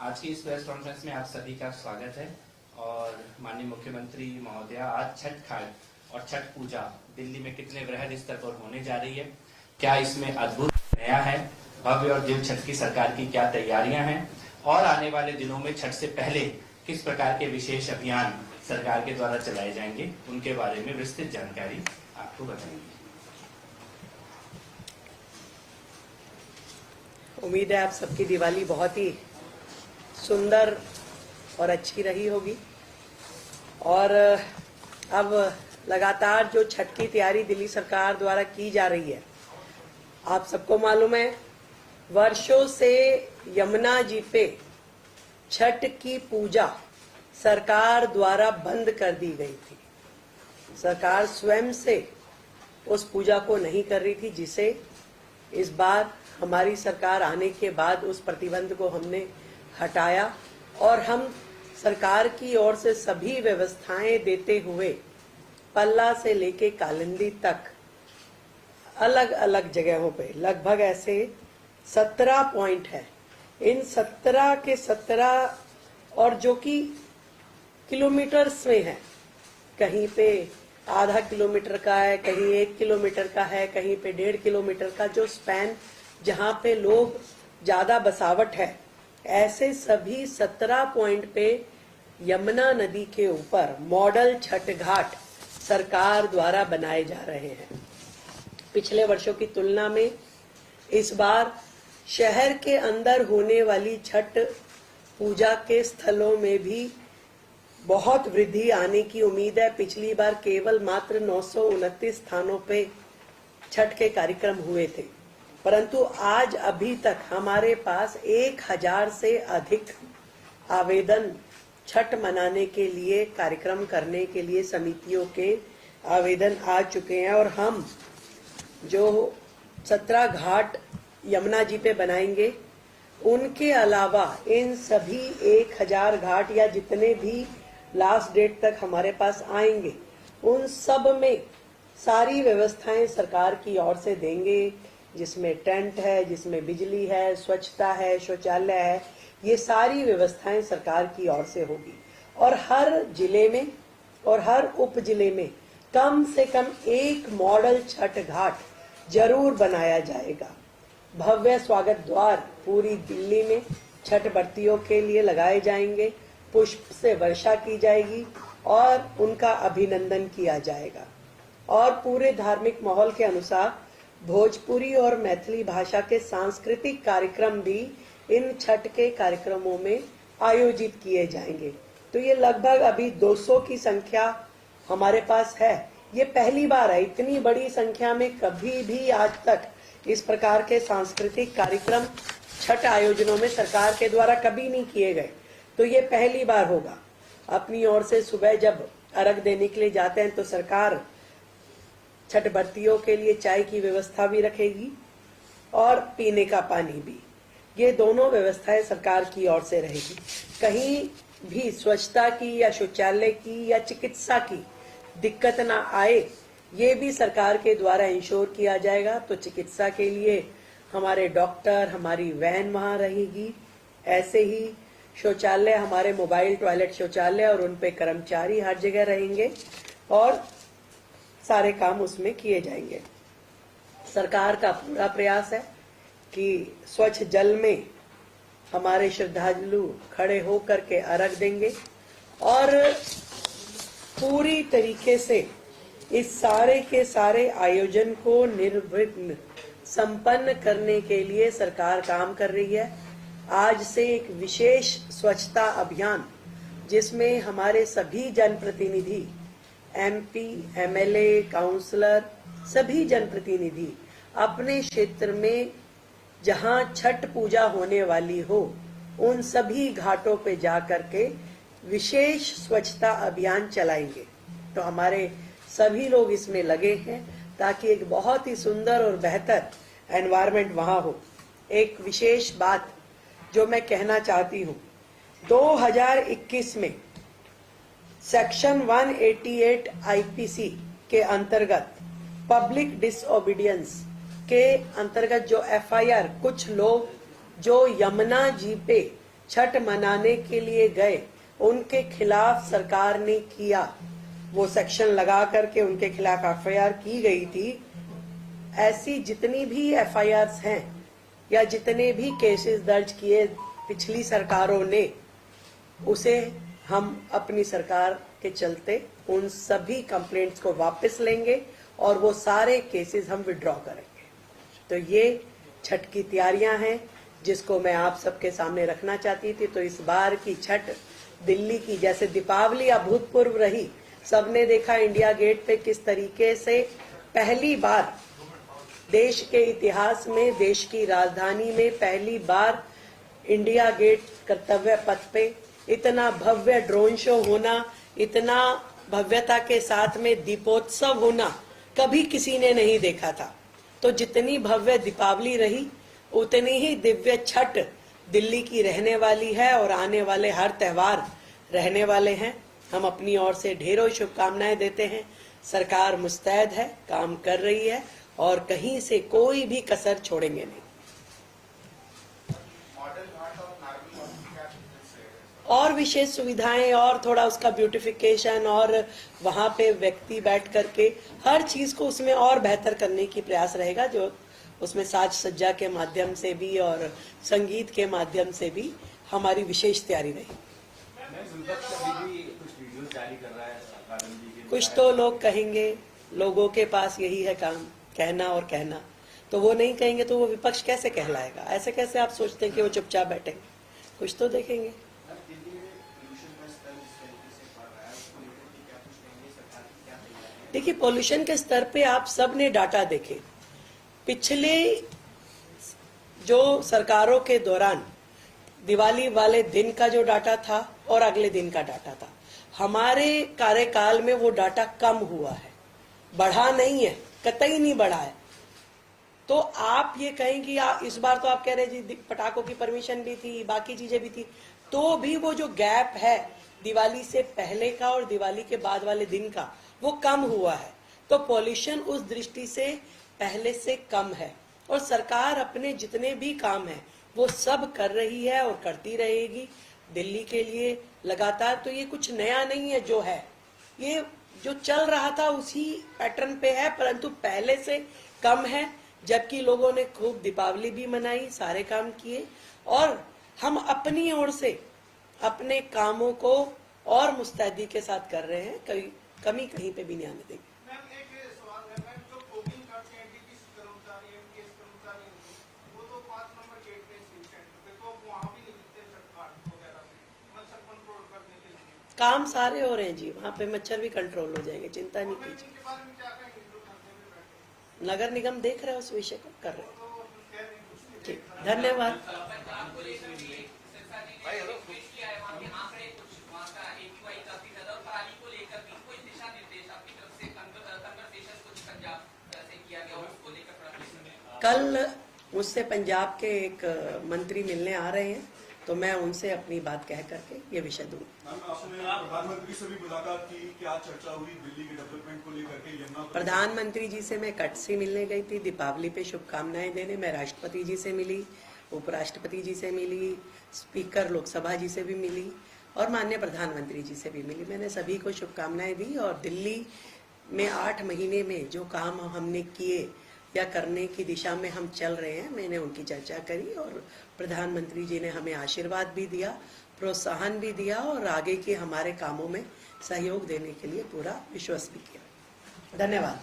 आज की इस प्रेस कॉन्फ्रेंस में आप सभी का स्वागत है। और माननीय मुख्यमंत्री महोदया, आज छठ घाट और छठ पूजा दिल्ली में कितने वृहद स्तर पर होने जा रही है, क्या इसमें अद्भुत नया है, भव्य और दिव्य छठ की सरकार की क्या तैयारियां हैं और आने वाले दिनों में छठ से पहले किस प्रकार के विशेष अभियान सरकार के द्वारा चलाए जाएंगे, उनके बारे में विस्तृत जानकारी आपको बताएंगे। उम्मीद है आप सबकी दिवाली बहुत ही सुंदर और अच्छी रही होगी। और अब लगातार जो छठ की तैयारी दिल्ली सरकार द्वारा की जा रही है, आप सबको मालूम है वर्षों से यमुना जी पे छठ की पूजा सरकार द्वारा बंद कर दी गई थी। सरकार स्वयं से उस पूजा को नहीं कर रही थी, जिसे इस बार हमारी सरकार आने के बाद उस प्रतिबंध को हमने हटाया और हम सरकार की ओर से सभी व्यवस्थाएं देते हुए पल्ला से लेके कालिंदी तक अलग अलग जगहों पे लगभग ऐसे 17 पॉइंट है। इन 17 के 17 और जो कि किलोमीटर्स में है, कहीं पे आधा किलोमीटर का है, कहीं 1 किलोमीटर का है, कहीं पे 1.5 किलोमीटर का, जो स्पैन जहां पे लोग ज्यादा बसावट है, ऐसे सभी 17 पॉइंट पे यमुना नदी के ऊपर मॉडल छठ घाट सरकार द्वारा बनाए जा रहे हैं। पिछले वर्षों की तुलना में इस बार शहर के अंदर होने वाली छठ पूजा के स्थलों में भी बहुत वृद्धि आने की उम्मीद है। पिछली बार केवल मात्र 929 स्थानों पे छठ के कार्यक्रम हुए थे, परंतु आज अभी तक हमारे पास 1000 से अधिक आवेदन छठ मनाने के लिए, कार्यक्रम करने के लिए समितियों के आवेदन आ चुके हैं। और हम जो 17 घाट यमुना जी पे बनाएंगे, उनके अलावा इन सभी 1000 घाट या जितने भी लास्ट डेट तक हमारे पास आएंगे, उन सब में सारी व्यवस्थाएं सरकार की ओर से देंगे, जिसमें टेंट है, जिसमें बिजली है, स्वच्छता है, शौचालय है, ये सारी व्यवस्थाएं सरकार की ओर से होगी। और हर जिले में और हर उप जिले में कम से कम एक मॉडल छठ घाट जरूर बनाया जाएगा। भव्य स्वागत द्वार पूरी दिल्ली में छठ व्रतियों के लिए लगाए जाएंगे, पुष्प से वर्षा की जाएगी और उनका अभिनंदन किया जाएगा। और पूरे धार्मिक माहौल के अनुसार भोजपुरी और मैथिली भाषा के सांस्कृतिक कार्यक्रम भी इन छठ के कार्यक्रमों में आयोजित किए जाएंगे। तो ये लगभग अभी 200 की संख्या हमारे पास है। ये पहली बार है, इतनी बड़ी संख्या में कभी भी आज तक इस प्रकार के सांस्कृतिक कार्यक्रम छठ आयोजनों में सरकार के द्वारा कभी नहीं किए गए, तो ये पहली बार होगा। अपनी ओर से सुबह जब अर्घ देने के लिए जाते हैं तो सरकार छठ व्रतियों के लिए चाय की व्यवस्था भी रखेगी और पीने का पानी भी। ये दोनों व्यवस्थाएं सरकार की ओर से रहेगी। कहीं भी स्वच्छता की या शौचालय की या चिकित्सा की दिक्कत ना आए, ये भी सरकार के द्वारा इंश्योर किया जाएगा। तो चिकित्सा के लिए हमारे डॉक्टर, हमारी वैन वहां रहेगी। ऐसे ही शौचालय, हमारे मोबाइल टॉयलेट शौचालय और उन पे कर्मचारी हर जगह रहेंगे और सारे काम उसमें किए जाएंगे। सरकार का पूरा प्रयास है कि स्वच्छ जल में हमारे श्रद्धालु खड़े होकर के अर्घ देंगे और पूरी तरीके से इस सारे के सारे आयोजन को निर्विघ्न संपन्न करने के लिए सरकार काम कर रही है। आज से एक विशेष स्वच्छता अभियान, जिसमें हमारे सभी जनप्रतिनिधि, MP, MLA, काउंसलर, सभी जनप्रतिनिधि अपने क्षेत्र में जहां छठ पूजा होने वाली हो, उन सभी घाटों पे जाकर के विशेष स्वच्छता अभियान चलाएंगे। तो हमारे सभी लोग इसमें लगे हैं ताकि एक बहुत ही सुंदर और बेहतर एनवायरनमेंट वहां हो। एक विशेष बात जो मैं कहना चाहती हूँ, 2021 में सेक्शन 188 IPC के अंतर्गत पब्लिक डिसओबीडियंस के अंतर्गत जो FIR, कुछ लोग जो यमुना जी पे छठ मनाने के लिए गए उनके खिलाफ सरकार ने किया, वो सेक्शन लगा करके उनके खिलाफ एफआईआर की गई थी। ऐसी जितनी भी एफआईआर्स हैं या जितने भी केसेस दर्ज किए पिछली सरकारों ने, उसे हम अपनी सरकार के चलते उन सभी कंप्लेंट्स को वापस लेंगे और वो सारे केसेस हम विड्रॉ करेंगे। तो ये छठ की तैयारियां हैं जिसको मैं आप सबके सामने रखना चाहती थी। तो इस बार की छठ दिल्ली की जैसे दीपावली अभूतपूर्व रही, सबने देखा इंडिया गेट पे किस तरीके से पहली बार देश के इतिहास में, देश की राजधानी में पहली बार इंडिया गेट कर्तव्य पथ पे इतना भव्य ड्रोन शो होना, इतना भव्यता के साथ में दीपोत्सव होना कभी किसी ने नहीं देखा था। तो जितनी भव्य दीपावली रही उतनी ही दिव्य छठ दिल्ली की रहने वाली है और आने वाले हर त्योहार रहने वाले हैं। हम अपनी ओर से ढेरों शुभकामनाएं देते हैं। सरकार मुस्तैद है, काम कर रही है और कहीं से कोई भी कसर छोड़ेंगे नहीं। और विशेष सुविधाएं और थोड़ा उसका ब्यूटिफिकेशन और वहां पे व्यक्ति बैठ करके हर चीज को उसमें और बेहतर करने की प्रयास रहेगा, जो उसमें साज सज्जा के माध्यम से भी और संगीत के माध्यम से भी हमारी विशेष तैयारी रही। कुछ तो लोग कहेंगे, लोगों के पास यही है काम, कहना और कहना। तो वो नहीं कहेंगे तो वो विपक्ष कैसे कहलाएगा? ऐसे कैसे आप सोचते हैं कि वो चुपचाप बैठेंगे? कुछ तो देखेंगे। देखिए, पोल्यूशन के स्तर पे आप सब ने डाटा देखे। पिछले जो सरकारों के दौरान दिवाली वाले दिन का जो डाटा था और अगले दिन का डाटा था, हमारे कार्यकाल में वो डाटा कम हुआ है, बढ़ा नहीं है, कतई नहीं बढ़ा है। तो आप ये कहें कि इस बार तो आप कह रहे जी पटाखों की परमिशन भी थी, बाकी चीजें भी थी, तो भी वो जो गैप है दिवाली से पहले का और दिवाली के बाद वाले दिन का, वो कम हुआ है। तो पॉल्यूशन उस दृष्टि से पहले से कम है और सरकार अपने जितने भी काम है वो सब कर रही है और करती रहेगी दिल्ली के लिए लगातार। तो ये कुछ नया नहीं है, जो है ये जो चल रहा था उसी पैटर्न पे है, परंतु पहले से कम है। जबकि लोगों ने खूब दीपावली भी मनाई, सारे काम किए और हम अपनी ओर से अपने कामों को और मुस्तैदी के साथ कर रहे हैं, कोई कमी कहीं पे भी नहीं आने देंगे। काम सारे हो रहे हैं जी, वहाँ पे मच्छर भी कंट्रोल हो जाएंगे, चिंता नहीं कीजिए। नगर निगम देख रहे हैं, उस विषय को कर रहे हैं। ठीक, धन्यवाद। कल मुझसे पंजाब के एक मंत्री मिलने आ रहे हैं, तो मैं उनसे अपनी बात कह करके ये विषय दूंगा। प्रधानमंत्री से भी मुलाकात की, क्या चर्चा हुई दिल्ली के डेवलपमेंट को लेकर के? यमुना प्रधानमंत्री जी से मैं कटसी मिलने गई थी दीपावली पे शुभकामनाएं देने। मैं राष्ट्रपति जी से मिली, उपराष्ट्रपति जी से मिली, स्पीकर लोकसभा जी से भी मिली और माननीय प्रधानमंत्री जी से भी मिली। मैंने सभी को शुभकामनाएं दी और दिल्ली में 8 महीने में जो काम हमने किए या करने की दिशा में हम चल रहे हैं, मैंने उनकी चर्चा करी और प्रधानमंत्री जी ने हमें आशीर्वाद भी दिया, प्रोत्साहन भी दिया और आगे के हमारे कामों में सहयोग देने के लिए पूरा विश्वास भी किया। धन्यवाद।